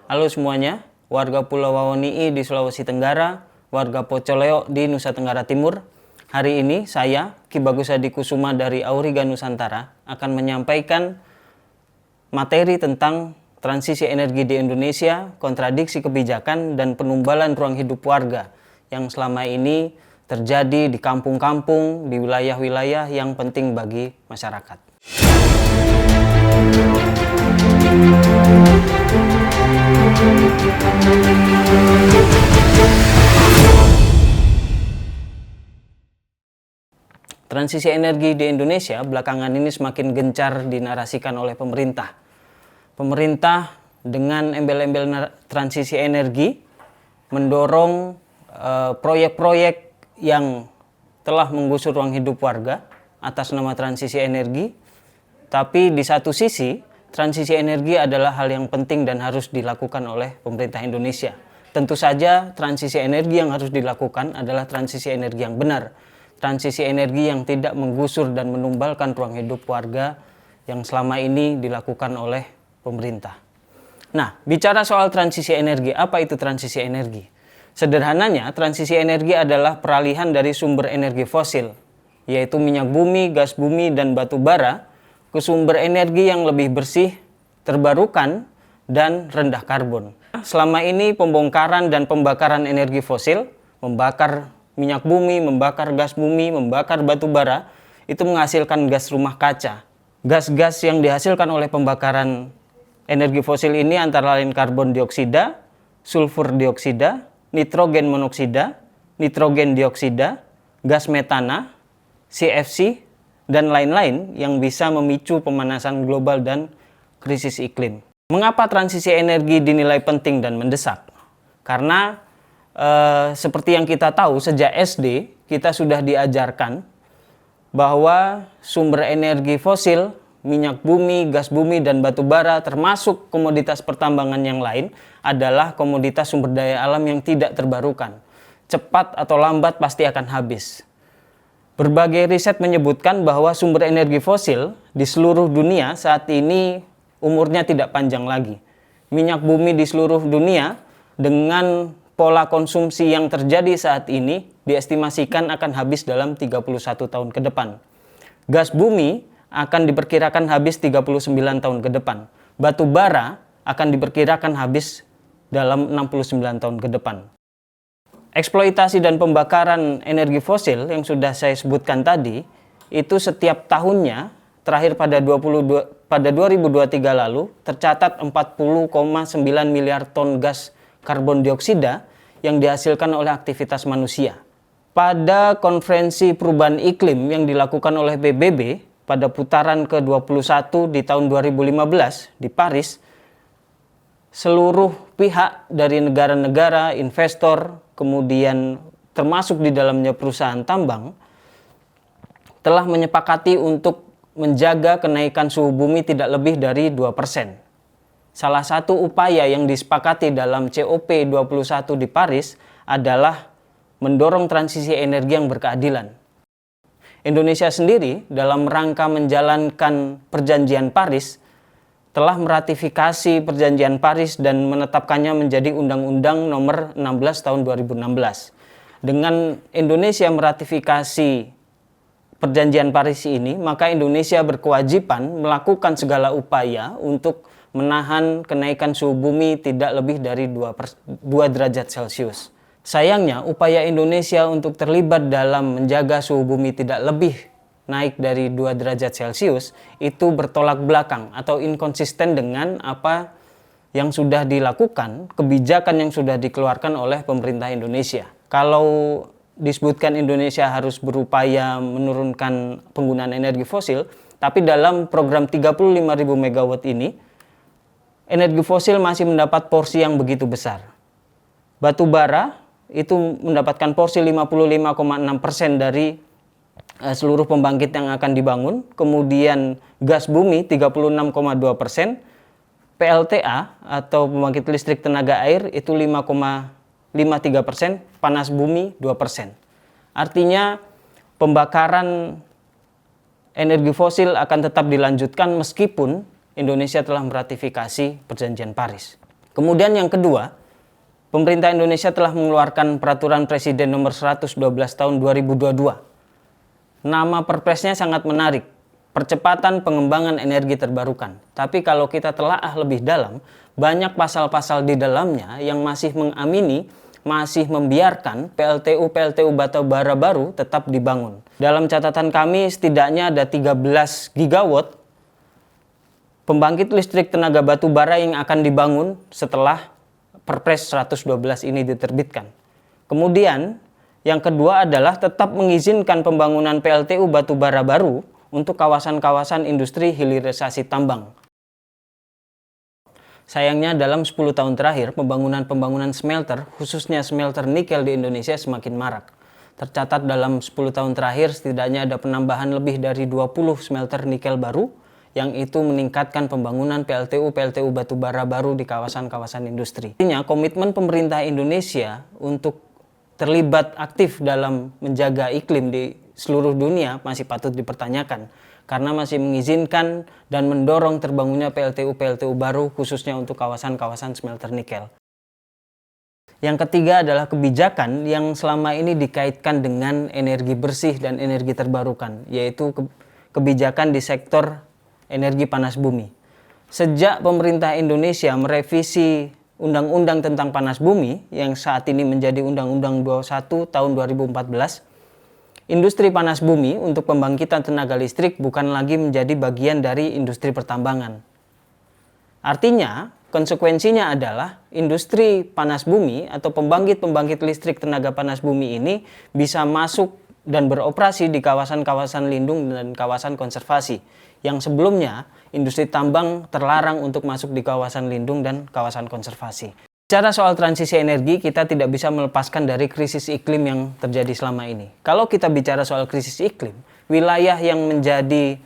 Halo semuanya, warga Pulau Wawoni'i di Sulawesi Tenggara, warga Pocoleo di Nusa Tenggara Timur. Hari ini saya, Ki Bagus Hadi Kusuma dari Auriga Nusantara, akan menyampaikan materi tentang transisi energi di Indonesia, kontradiksi kebijakan, dan penumbalan ruang hidup warga yang selama ini terjadi di kampung-kampung, di wilayah-wilayah yang penting bagi masyarakat. Transisi energi di Indonesia belakangan ini semakin gencar dinarasikan oleh pemerintah. Pemerintah dengan embel-embel transisi energi mendorong proyek-proyek yang telah menggusur ruang hidup warga atas nama transisi energi. Tapi di satu sisi, transisi energi adalah hal yang penting dan harus dilakukan oleh pemerintah Indonesia. Tentu saja transisi energi yang harus dilakukan adalah transisi energi yang benar. Transisi energi yang tidak menggusur dan menumbalkan ruang hidup warga yang selama ini dilakukan oleh pemerintah. Nah, bicara soal transisi energi, apa itu transisi energi? Sederhananya, transisi energi adalah peralihan dari sumber energi fosil, yaitu minyak bumi, gas bumi, dan batu bara, ke sumber energi yang lebih bersih, terbarukan, dan rendah karbon. Selama ini pembongkaran dan pembakaran energi fosil, membakar minyak bumi, membakar gas bumi, membakar batu bara, itu menghasilkan gas rumah kaca. Gas-gas yang dihasilkan oleh pembakaran energi fosil ini antara lain karbon dioksida, sulfur dioksida, nitrogen monoksida, nitrogen dioksida, gas metana, CFC, dan lain-lain yang bisa memicu pemanasan global dan krisis iklim. Mengapa transisi energi dinilai penting dan mendesak? Karena seperti yang kita tahu, sejak SD kita sudah diajarkan bahwa sumber energi fosil, minyak bumi, gas bumi, dan batu bara termasuk komoditas pertambangan yang lain adalah komoditas sumber daya alam yang tidak terbarukan. Cepat atau lambat pasti akan habis. Berbagai riset menyebutkan bahwa sumber energi fosil di seluruh dunia saat ini umurnya tidak panjang lagi. Minyak bumi di seluruh dunia dengan pola konsumsi yang terjadi saat ini diestimasikan akan habis dalam 31 tahun ke depan. Gas bumi akan diperkirakan habis 39 tahun ke depan. Batu bara akan diperkirakan habis dalam 69 tahun ke depan. Eksploitasi dan pembakaran energi fosil yang sudah saya sebutkan tadi, itu setiap tahunnya, terakhir pada 2023 lalu, tercatat 40,9 miliar ton gas karbon dioksida yang dihasilkan oleh aktivitas manusia. Pada konferensi perubahan iklim yang dilakukan oleh PBB pada putaran ke-21 di tahun 2015 di Paris, seluruh pihak dari negara-negara, investor, kemudian termasuk di dalamnya perusahaan tambang, telah menyepakati untuk menjaga kenaikan suhu bumi tidak lebih dari 2%. Salah satu upaya yang disepakati dalam COP21 di Paris adalah mendorong transisi energi yang berkeadilan. Indonesia sendiri dalam rangka menjalankan perjanjian Paris telah meratifikasi perjanjian Paris dan menetapkannya menjadi Undang-Undang Nomor 16 Tahun 2016. Dengan Indonesia meratifikasi perjanjian Paris ini, maka Indonesia berkewajiban melakukan segala upaya untuk menahan kenaikan suhu bumi tidak lebih dari 2 derajat Celcius. Sayangnya, upaya Indonesia untuk terlibat dalam menjaga suhu bumi tidak lebih naik dari 2 derajat Celcius itu bertolak belakang atau inkonsisten dengan apa yang sudah dilakukan, kebijakan yang sudah dikeluarkan oleh pemerintah Indonesia. Kalau disebutkan Indonesia harus berupaya menurunkan penggunaan energi fosil, tapi dalam program 35.000 megawatt ini, energi fosil masih mendapat porsi yang begitu besar. Batu bara itu mendapatkan porsi 55,6% dari seluruh pembangkit yang akan dibangun. Kemudian gas bumi 36,2%, PLTA atau pembangkit listrik tenaga air itu 5,53%, panas bumi 2%. Artinya pembakaran energi fosil akan tetap dilanjutkan meskipun Indonesia telah meratifikasi perjanjian Paris. Kemudian yang kedua, pemerintah Indonesia telah mengeluarkan peraturan Presiden nomor 112 tahun 2022. Nama perpresnya sangat menarik, percepatan pengembangan energi terbarukan. Tapi kalau kita telaah lebih dalam, banyak pasal-pasal di dalamnya yang masih mengamini, masih membiarkan PLTU batubara baru tetap dibangun. Dalam catatan kami setidaknya ada 13 gigawatt pembangkit listrik tenaga batubara yang akan dibangun setelah Perpres 112 ini diterbitkan. Kemudian yang kedua adalah tetap mengizinkan pembangunan PLTU batubara baru untuk kawasan-kawasan industri hilirisasi tambang. Sayangnya dalam 10 tahun terakhir pembangunan smelter, khususnya smelter nikel di Indonesia semakin marak. Tercatat dalam 10 tahun terakhir setidaknya ada penambahan lebih dari 20 smelter nikel baru yang itu meningkatkan pembangunan PLTU batubara baru di kawasan-kawasan industri. Artinya komitmen pemerintah Indonesia untuk terlibat aktif dalam menjaga iklim di seluruh dunia masih patut dipertanyakan karena masih mengizinkan dan mendorong terbangunnya PLTU baru khususnya untuk kawasan-kawasan smelter nikel. Yang ketiga adalah kebijakan yang selama ini dikaitkan dengan energi bersih dan energi terbarukan, yaitu kebijakan di sektor energi panas bumi. Sejak pemerintah Indonesia merevisi Undang-Undang tentang Panas Bumi yang saat ini menjadi Undang-Undang 21 tahun 2014, industri panas bumi untuk pembangkitan tenaga listrik bukan lagi menjadi bagian dari industri pertambangan. Artinya, konsekuensinya adalah industri panas bumi atau pembangkit listrik tenaga panas bumi ini bisa masuk dan beroperasi di kawasan-kawasan lindung dan kawasan konservasi yang sebelumnya industri tambang terlarang untuk masuk di kawasan lindung dan kawasan konservasi. Bicara soal transisi energi, kita tidak bisa melepaskan dari krisis iklim yang terjadi selama ini. Kalau kita bicara soal krisis iklim, wilayah yang menjadi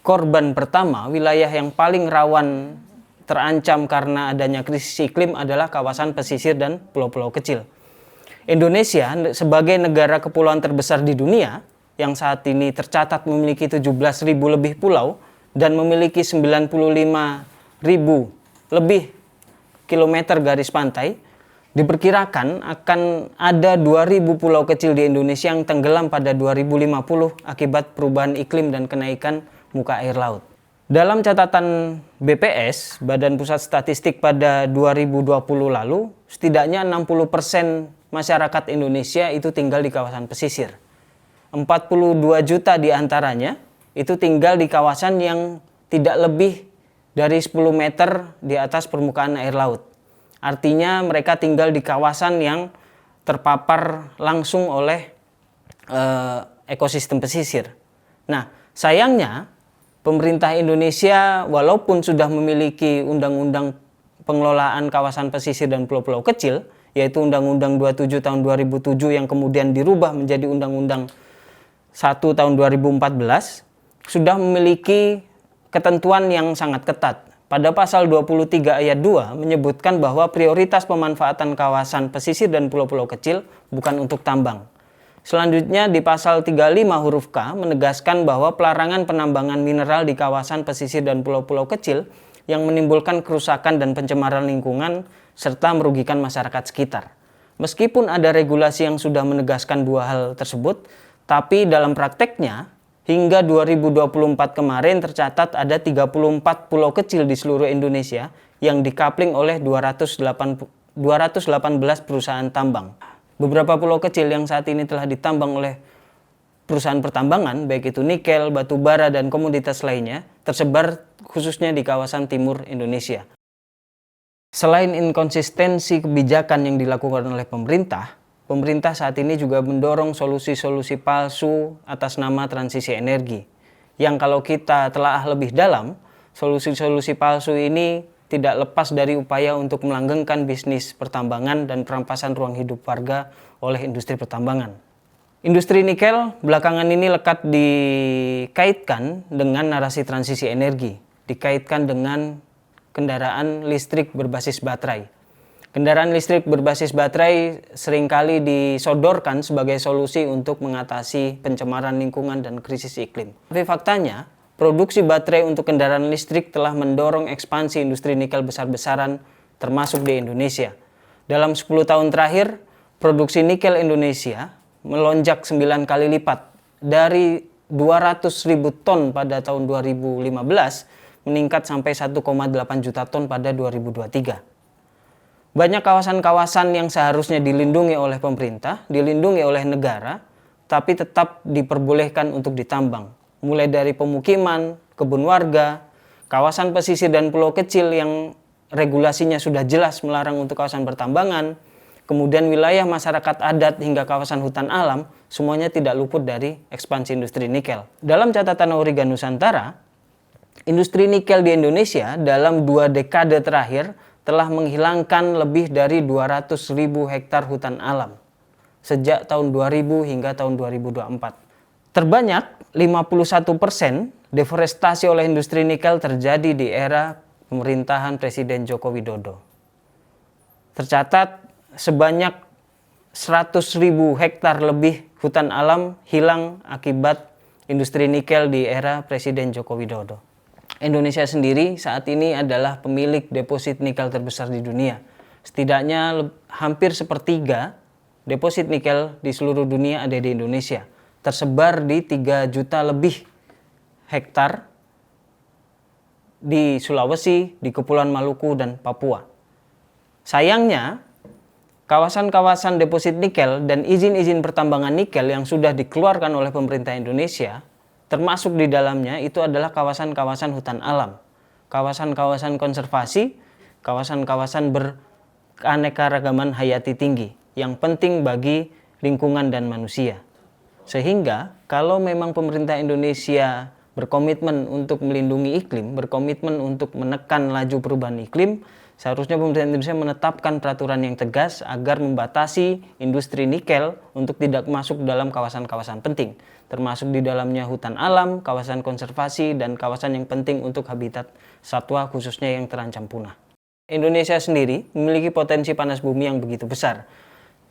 korban pertama, wilayah yang paling rawan terancam karena adanya krisis iklim adalah kawasan pesisir dan pulau-pulau kecil. Indonesia sebagai negara kepulauan terbesar di dunia yang saat ini tercatat memiliki 17.000 lebih pulau dan memiliki 95.000 lebih kilometer garis pantai, diperkirakan akan ada 2.000 pulau kecil di Indonesia yang tenggelam pada 2050 akibat perubahan iklim dan kenaikan muka air laut. Dalam catatan BPS, Badan Pusat Statistik pada 2020 lalu, setidaknya 60% masyarakat Indonesia itu tinggal di kawasan pesisir. 42 juta diantaranya itu tinggal di kawasan yang tidak lebih dari 10 meter di atas permukaan air laut. Artinya mereka tinggal di kawasan yang terpapar langsung oleh ekosistem pesisir. Nah, sayangnya pemerintah Indonesia walaupun sudah memiliki undang-undang pengelolaan kawasan pesisir dan pulau-pulau kecil, yaitu Undang-Undang 27 tahun 2007 yang kemudian dirubah menjadi Undang-Undang 1 tahun 2014, sudah memiliki ketentuan yang sangat ketat. Pada pasal 23 ayat 2 menyebutkan bahwa prioritas pemanfaatan kawasan pesisir dan pulau-pulau kecil bukan untuk tambang. Selanjutnya di pasal 35 huruf K menegaskan bahwa pelarangan penambangan mineral di kawasan pesisir dan pulau-pulau kecil yang menimbulkan kerusakan dan pencemaran lingkungan serta merugikan masyarakat sekitar. Meskipun ada regulasi yang sudah menegaskan dua hal tersebut, tapi dalam prakteknya hingga 2024 kemarin tercatat ada 34 pulau kecil di seluruh Indonesia yang dikapling oleh 218 perusahaan tambang. Beberapa pulau kecil yang saat ini telah ditambang oleh perusahaan pertambangan, baik itu nikel, batu bara, dan komoditas lainnya, tersebar khususnya di kawasan timur Indonesia. Selain inkonsistensi kebijakan yang dilakukan oleh pemerintah saat ini juga mendorong solusi-solusi palsu atas nama transisi energi. Yang kalau kita telaah lebih dalam, solusi-solusi palsu ini tidak lepas dari upaya untuk melanggengkan bisnis pertambangan dan perampasan ruang hidup warga oleh industri pertambangan. Industri nikel belakangan ini lekat dikaitkan dengan narasi transisi energi, dikaitkan dengan kendaraan listrik berbasis baterai. Kendaraan listrik berbasis baterai seringkali disodorkan sebagai solusi untuk mengatasi pencemaran lingkungan dan krisis iklim. Tapi faktanya, produksi baterai untuk kendaraan listrik telah mendorong ekspansi industri nikel besar-besaran termasuk di Indonesia. Dalam 10 tahun terakhir, produksi nikel Indonesia melonjak 9 kali lipat dari 200.000 ton pada tahun 2015 meningkat sampai 1,8 juta ton pada 2023. Banyak kawasan-kawasan yang seharusnya dilindungi oleh pemerintah, dilindungi oleh negara, tapi tetap diperbolehkan untuk ditambang. Mulai dari pemukiman, kebun warga, kawasan pesisir dan pulau kecil yang regulasinya sudah jelas melarang untuk kawasan pertambangan, kemudian wilayah masyarakat adat hingga kawasan hutan alam, semuanya tidak luput dari ekspansi industri nikel. Dalam catatan Auriga Nusantara, industri nikel di Indonesia dalam 2 dekade terakhir telah menghilangkan lebih dari 200.000 hektar hutan alam sejak tahun 2000 hingga tahun 2024. Terbanyak 51% deforestasi oleh industri nikel terjadi di era pemerintahan Presiden Joko Widodo. Tercatat sebanyak 100.000 hektar lebih hutan alam hilang akibat industri nikel di era Presiden Joko Widodo. Indonesia sendiri saat ini adalah pemilik deposit nikel terbesar di dunia. Setidaknya hampir sepertiga deposit nikel di seluruh dunia ada di Indonesia, tersebar di 3 juta lebih hektar di Sulawesi, di Kepulauan Maluku, dan Papua. Sayangnya, kawasan-kawasan deposit nikel dan izin-izin pertambangan nikel yang sudah dikeluarkan oleh pemerintah Indonesia, termasuk di dalamnya itu adalah kawasan-kawasan hutan alam, kawasan-kawasan konservasi, kawasan-kawasan beraneka-ragaman hayati tinggi yang penting bagi lingkungan dan manusia. Sehingga kalau memang pemerintah Indonesia berkomitmen untuk melindungi iklim, berkomitmen untuk menekan laju perubahan iklim, seharusnya pemerintah Indonesia menetapkan peraturan yang tegas agar membatasi industri nikel untuk tidak masuk dalam kawasan-kawasan penting, termasuk di dalamnya hutan alam, kawasan konservasi, dan kawasan yang penting untuk habitat satwa khususnya yang terancam punah. Indonesia sendiri memiliki potensi panas bumi yang begitu besar.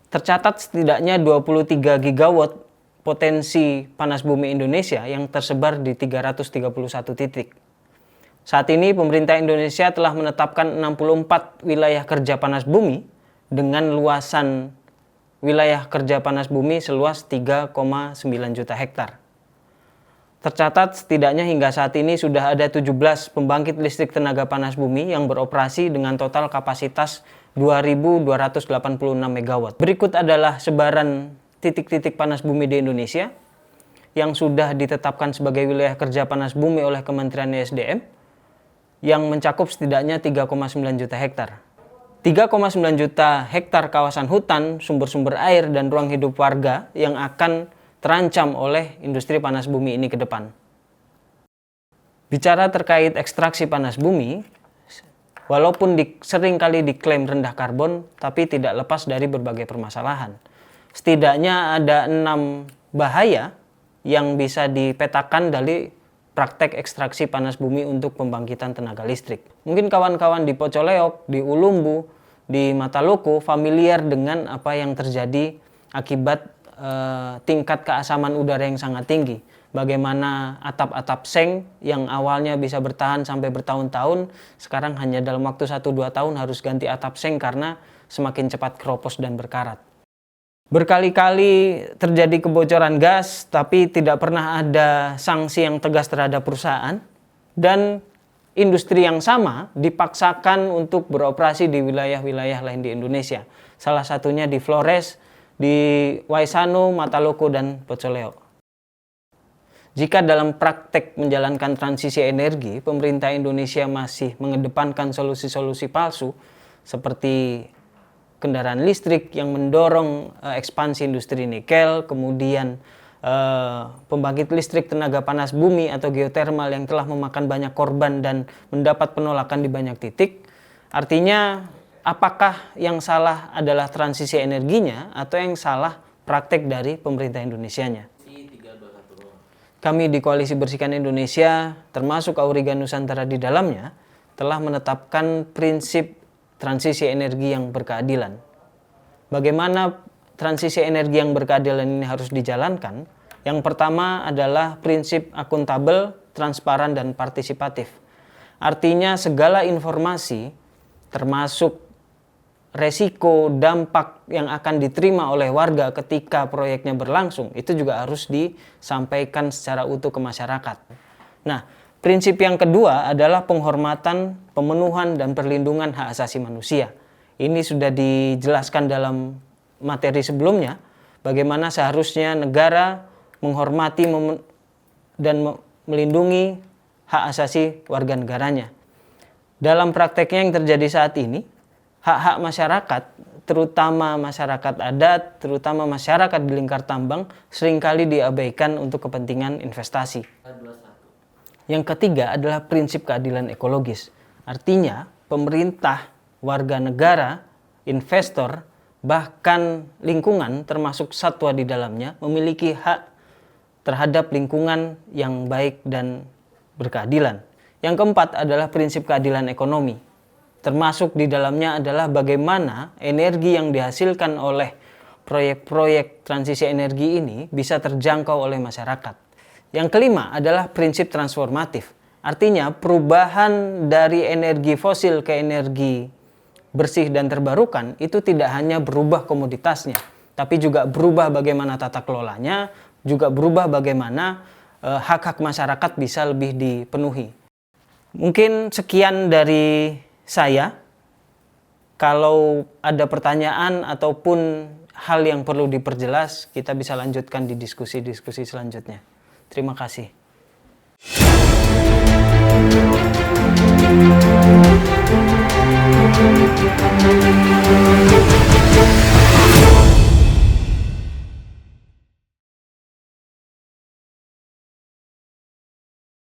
Tercatat setidaknya 23 gigawatt potensi panas bumi Indonesia yang tersebar di 331 titik. Saat ini pemerintah Indonesia telah menetapkan 64 wilayah kerja panas bumi dengan luasan wilayah kerja panas bumi seluas 3,9 juta hektar. Tercatat setidaknya hingga saat ini sudah ada 17 pembangkit listrik tenaga panas bumi yang beroperasi dengan total kapasitas 2.286 MW. Berikut adalah sebaran titik-titik panas bumi di Indonesia yang sudah ditetapkan sebagai wilayah kerja panas bumi oleh Kementerian ESDM yang mencakup setidaknya 3,9 juta hektar. 3,9 juta hektar kawasan hutan, sumber-sumber air, dan ruang hidup warga yang akan terancam oleh industri panas bumi ini ke depan. Bicara terkait ekstraksi panas bumi, walaupun seringkali diklaim rendah karbon, tapi tidak lepas dari berbagai permasalahan. Setidaknya ada 6 bahaya yang bisa dipetakan dari praktek ekstraksi panas bumi untuk pembangkitan tenaga listrik. Mungkin kawan-kawan di Pocoleok, di Ulumbu, di Mataloko familiar dengan apa yang terjadi akibat tingkat keasaman udara yang sangat tinggi. Bagaimana atap-atap seng yang awalnya bisa bertahan sampai bertahun-tahun, sekarang hanya dalam waktu 1-2 tahun harus ganti atap seng karena semakin cepat keropos dan berkarat. Berkali-kali terjadi kebocoran gas, tapi tidak pernah ada sanksi yang tegas terhadap perusahaan. Dan industri yang sama dipaksakan untuk beroperasi di wilayah-wilayah lain di Indonesia. Salah satunya di Flores, di Waisano, Mataloko, dan Pocoleok. Jika dalam praktek menjalankan transisi energi, pemerintah Indonesia masih mengedepankan solusi-solusi palsu seperti kendaraan listrik yang mendorong ekspansi industri nikel, kemudian pembangkit listrik tenaga panas bumi atau geotermal yang telah memakan banyak korban dan mendapat penolakan di banyak titik. Artinya, apakah yang salah adalah transisi energinya atau yang salah praktek dari pemerintah Indonesianya? Kami di Koalisi Bersihkan Indonesia, termasuk Auriga Nusantara di dalamnya, telah menetapkan prinsip transisi energi yang berkeadilan. Bagaimana transisi energi yang berkeadilan ini harus dijalankan? Yang pertama adalah prinsip akuntabel, transparan, dan partisipatif. Artinya segala informasi termasuk resiko dampak yang akan diterima oleh warga ketika proyeknya berlangsung, itu juga harus disampaikan secara utuh ke masyarakat. Nah, prinsip yang kedua adalah penghormatan, pemenuhan, dan perlindungan hak asasi manusia. Ini sudah dijelaskan dalam materi sebelumnya, bagaimana seharusnya negara menghormati dan melindungi hak asasi warga negaranya. Dalam prakteknya yang terjadi saat ini, hak-hak masyarakat, terutama masyarakat adat, terutama masyarakat di lingkar tambang, seringkali diabaikan untuk kepentingan investasi. Yang ketiga adalah prinsip keadilan ekologis. Artinya, pemerintah, warga negara, investor, bahkan lingkungan termasuk satwa di dalamnya memiliki hak terhadap lingkungan yang baik dan berkeadilan. Yang keempat adalah prinsip keadilan ekonomi. Termasuk di dalamnya adalah bagaimana energi yang dihasilkan oleh proyek-proyek transisi energi ini bisa terjangkau oleh masyarakat. Yang kelima adalah prinsip transformatif. Artinya perubahan dari energi fosil ke energi bersih dan terbarukan itu tidak hanya berubah komoditasnya, tapi juga berubah bagaimana tata kelolanya, juga berubah bagaimana hak-hak masyarakat bisa lebih dipenuhi. Mungkin sekian dari saya. Kalau ada pertanyaan ataupun hal yang perlu diperjelas, kita bisa lanjutkan di diskusi-diskusi selanjutnya. Terima kasih.